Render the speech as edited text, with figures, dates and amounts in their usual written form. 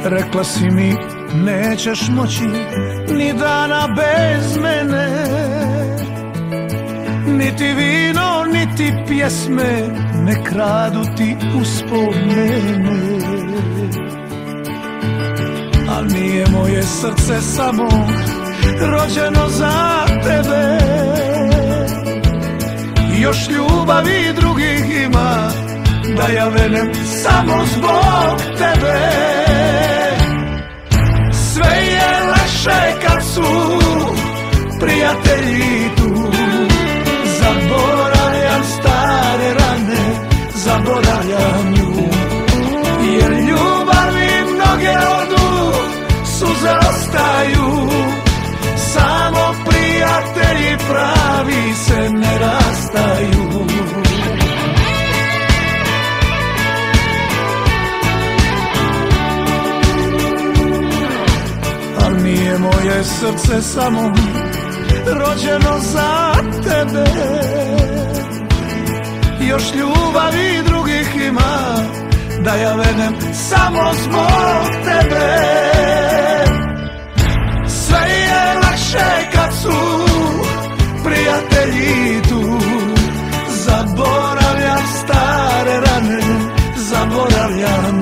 Rekla si mi nećeš moći ni dana bez mene, niti vino, niti pjesme ne kradu ti uspomene. Al nije moje srce samo rođeno za tebe, još ljubavi drugih ima, da ja venem samo zbog tebe. Sve je lakše kad su prijatelji tu, zaboravljam stare rane, zaboravljam nju, jer ljubavi mnoge odu, suze ostaju, samo prijatelji pravi se ne rastaju. Al nije moje srce samo rođeno za tebe, još ljubavi drugih ima, da ja venem samo zbog tebe. Sve je lakše kad su prijatelji tu, zaboravljam stare rane, zaboravljam